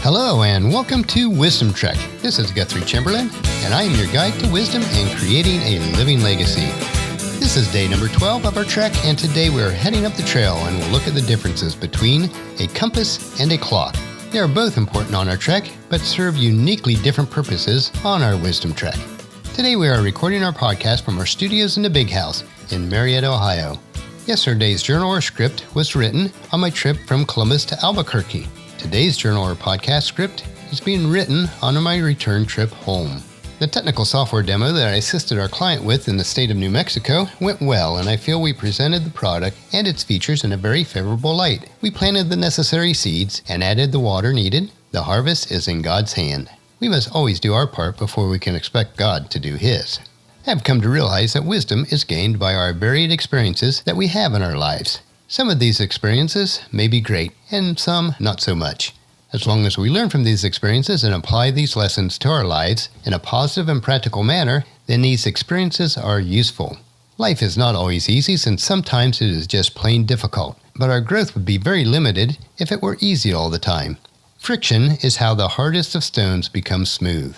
Hello and welcome to Wisdom Trek. This is Guthrie Chamberlain, and I am your guide to wisdom and creating a living legacy. This is day number 12 of our trek, and today we are heading up the trail and we'll look at the differences between a compass and a clock. They are both important on our trek, but serve uniquely different purposes on our Wisdom Trek. Today we are recording our podcast from our studios in the Big House in Marietta, Ohio. Yesterday's journal or script was written on my trip from Columbus to Albuquerque. Today's journal or podcast script is being written on my return trip home. The technical software demo that I assisted our client with in the state of New Mexico went well, and I feel we presented the product and its features in a very favorable light. We planted the necessary seeds and added the water needed. The harvest is in God's hand. We must always do our part before we can expect God to do His. I have come to realize that wisdom is gained by our varied experiences that we have in our lives. Some of these experiences may be great, and some not so much. As long as we learn from these experiences and apply these lessons to our lives in a positive and practical manner, then these experiences are useful. Life is not always easy, since sometimes it is just plain difficult, but our growth would be very limited if it were easy all the time. Friction is how the hardest of stones becomes smooth.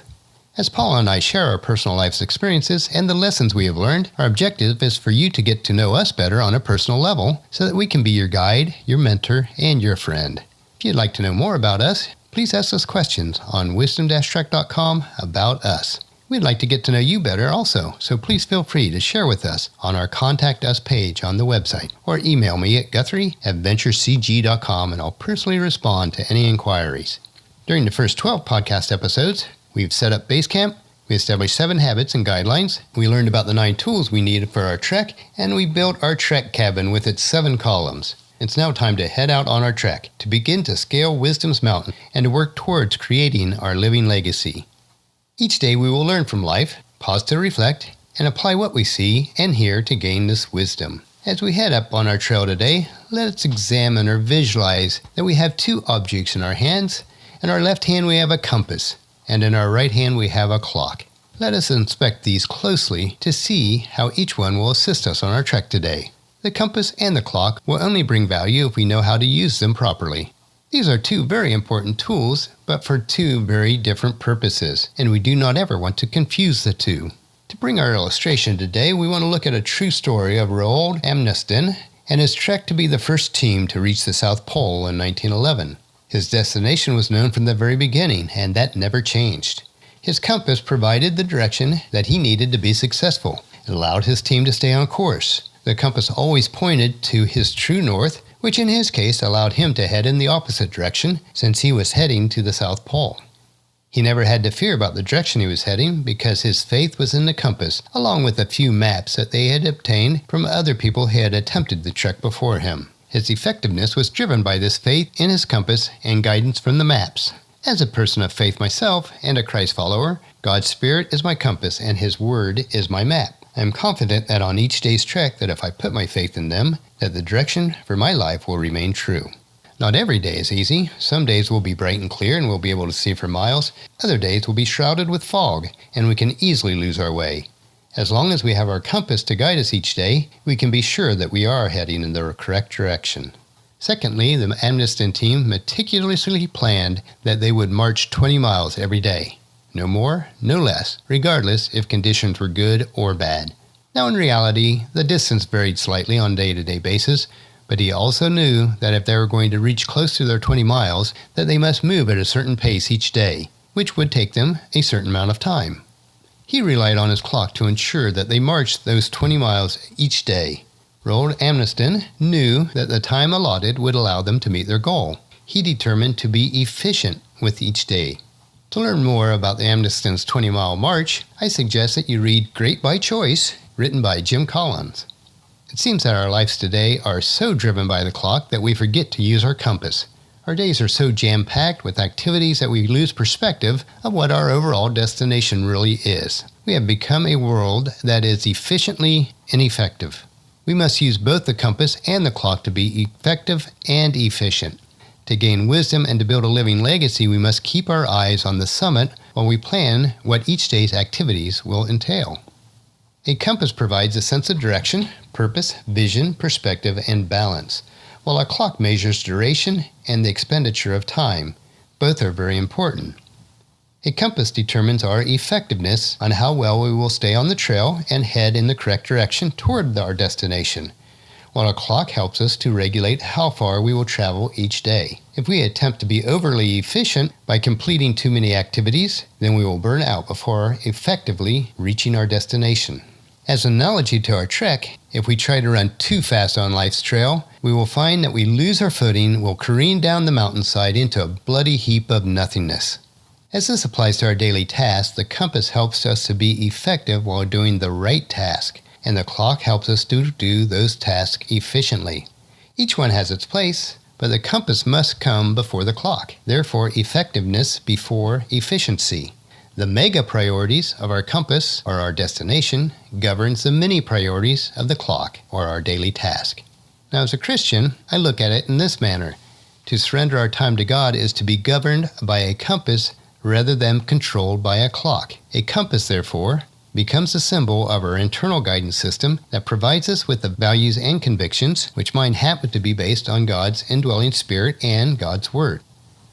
As Paul and I share our personal life's experiences and the lessons we have learned, our objective is for you to get to know us better on a personal level so that we can be your guide, your mentor, and your friend. If you'd like to know more about us, please ask us questions on wisdom-trek.com about us. We'd like to get to know you better also, so please feel free to share with us on our Contact Us page on the website, or email me at guthrie@venturecg.com and I'll personally respond to any inquiries. During the first 12 podcast episodes, we've set up base camp, we established 7 habits and guidelines, we learned about the 9 tools we needed for our trek, and we built our trek cabin with its 7 columns. It's now time to head out on our trek, to begin to scale Wisdom's mountain, and to work towards creating our living legacy. Each day we will learn from life, pause to reflect, and apply what we see and hear to gain this wisdom. As we head up on our trail today, let's examine or visualize that we have 2 objects in our hands. In our left hand we have a compass, and in our right hand we have a clock. Let us inspect these closely to see how each one will assist us on our trek today. The compass and the clock will only bring value if we know how to use them properly. These are 2 very important tools, but for 2 very different purposes, and we do not ever want to confuse the 2. To bring our illustration today, we want to look at a true story of Roald Amundsen and his trek to be the first team to reach the South Pole in 1911. His destination was known from the very beginning, and that never changed. His compass provided the direction that he needed to be successful. It allowed his team to stay on course. The compass always pointed to his true north, which in his case allowed him to head in the opposite direction, since he was heading to the South Pole. He never had to fear about the direction he was heading, because his faith was in the compass, along with a few maps that they had obtained from other people who had attempted the trek before him. His effectiveness was driven by this faith in his compass and guidance from the maps. As a person of faith myself and a Christ follower, God's Spirit is my compass and His Word is my map. I am confident that on each day's trek that if I put my faith in them, that the direction for my life will remain true. Not every day is easy. Some days will be bright and clear and we'll be able to see for miles. Other days will be shrouded with fog and we can easily lose our way. As long as we have our compass to guide us each day, we can be sure that we are heading in the correct direction. Secondly, the Amundsen team meticulously planned that they would march 20 miles every day. No more, no less, regardless if conditions were good or bad. Now in reality, the distance varied slightly on a day-to-day basis, but he also knew that if they were going to reach close to their 20 miles, that they must move at a certain pace each day, which would take them a certain amount of time. He relied on his clock to ensure that they marched those 20 miles each day. Roald Amundsen knew that the time allotted would allow them to meet their goal. He determined to be efficient with each day. To learn more about the Amundsen's 20-mile march, I suggest that you read Great by Choice, written by Jim Collins. It seems that our lives today are so driven by the clock that we forget to use our compass. Our days are so jam-packed with activities that we lose perspective of what our overall destination really is. We have become a world that is efficiently ineffective. We must use both the compass and the clock to be effective and efficient. To gain wisdom and to build a living legacy, we must keep our eyes on the summit while we plan what each day's activities will entail. A compass provides a sense of direction, purpose, vision, perspective, and balance, while a clock measures duration and the expenditure of time. Both are very important. A compass determines our effectiveness on how well we will stay on the trail and head in the correct direction toward our destination, while a clock helps us to regulate how far we will travel each day. If we attempt to be overly efficient by completing too many activities, then we will burn out before effectively reaching our destination. As an analogy to our trek, if we try to run too fast on life's trail, we will find that we lose our footing, will careen down the mountainside into a bloody heap of nothingness. As this applies to our daily tasks, the compass helps us to be effective while doing the right task, and the clock helps us to do those tasks efficiently. Each one has its place, but the compass must come before the clock, therefore effectiveness before efficiency. The mega priorities of our compass, or our destination, governs the mini priorities of the clock, or our daily task. Now, as a Christian, I look at it in this manner. To surrender our time to God is to be governed by a compass rather than controlled by a clock. A compass, therefore, becomes a symbol of our internal guidance system that provides us with the values and convictions which might happen to be based on God's indwelling Spirit and God's Word.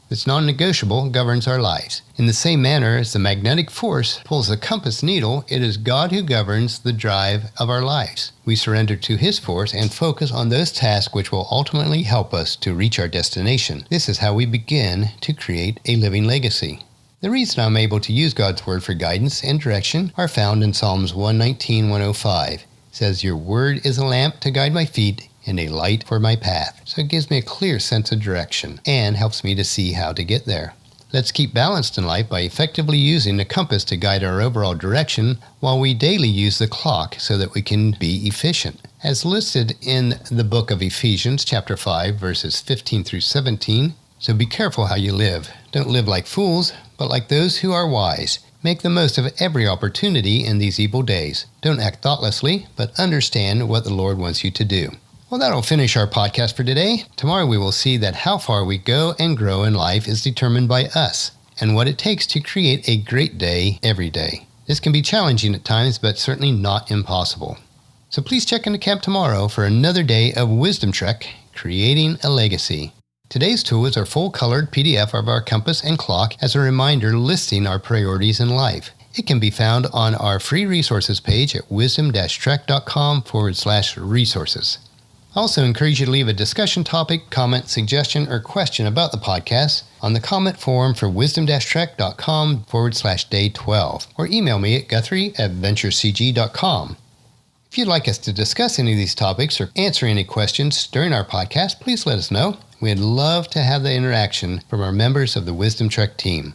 This non-negotiable governs our lives. In the same manner as the magnetic force pulls the compass needle, it is God who governs the drive of our lives. We surrender to His force and focus on those tasks which will ultimately help us to reach our destination. This is how we begin to create a living legacy. The reason I'm able to use God's Word for guidance and direction are found in Psalms 119:105. It says, "Your word is a lamp to guide my feet and a light for my path." So it gives me a clear sense of direction and helps me to see how to get there. Let's keep balanced in life by effectively using the compass to guide our overall direction while we daily use the clock so that we can be efficient. As listed in the book of Ephesians, chapter 5, verses 15 through 17, so be careful how you live. Don't live like fools, but like those who are wise. Make the most of every opportunity in these evil days. Don't act thoughtlessly, but understand what the Lord wants you to do. Well, that'll finish our podcast for today. Tomorrow we will see that how far we go and grow in life is determined by us and what it takes to create a great day every day. This can be challenging at times, but certainly not impossible. So please check into camp tomorrow for another day of Wisdom Trek, Creating a Legacy. Today's tool is our full-colored PDF of our compass and clock as a reminder listing our priorities in life. It can be found on our free resources page at wisdom-trek.com/resources. I also encourage you to leave a discussion topic, comment, suggestion, or question about the podcast on the comment form for wisdom-trek.com/day12 or email me at guthrie@venturecg.com. If you'd like us to discuss any of these topics or answer any questions during our podcast, please let us know. We'd love to have the interaction from our members of the Wisdom Trek team.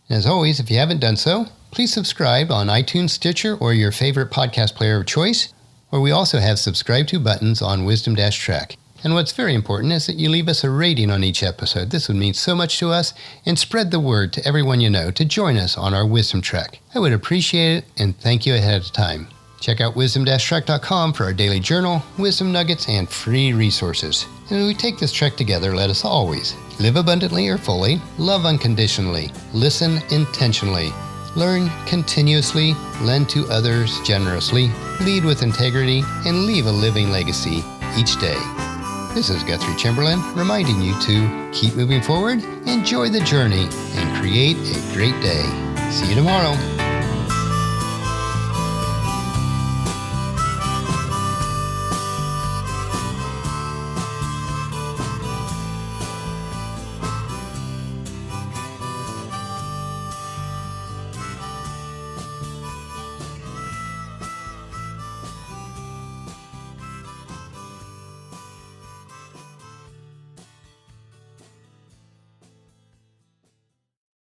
And as always, if you haven't done so, please subscribe on iTunes, Stitcher, or your favorite podcast player of choice, where we also have subscribe to buttons on Wisdom-Trek. And what's very important is that you leave us a rating on each episode. This would mean so much to us, and spread the word to everyone you know to join us on our Wisdom Trek. I would appreciate it, and thank you ahead of time. Check out wisdom-trek.com for our daily journal, wisdom nuggets, and free resources. And as we take this trek together, let us always live abundantly or fully, love unconditionally, listen intentionally, learn continuously, lend to others generously, lead with integrity, and leave a living legacy each day. This is Guthrie Chamberlain reminding you to keep moving forward, enjoy the journey, and create a great day. See you tomorrow.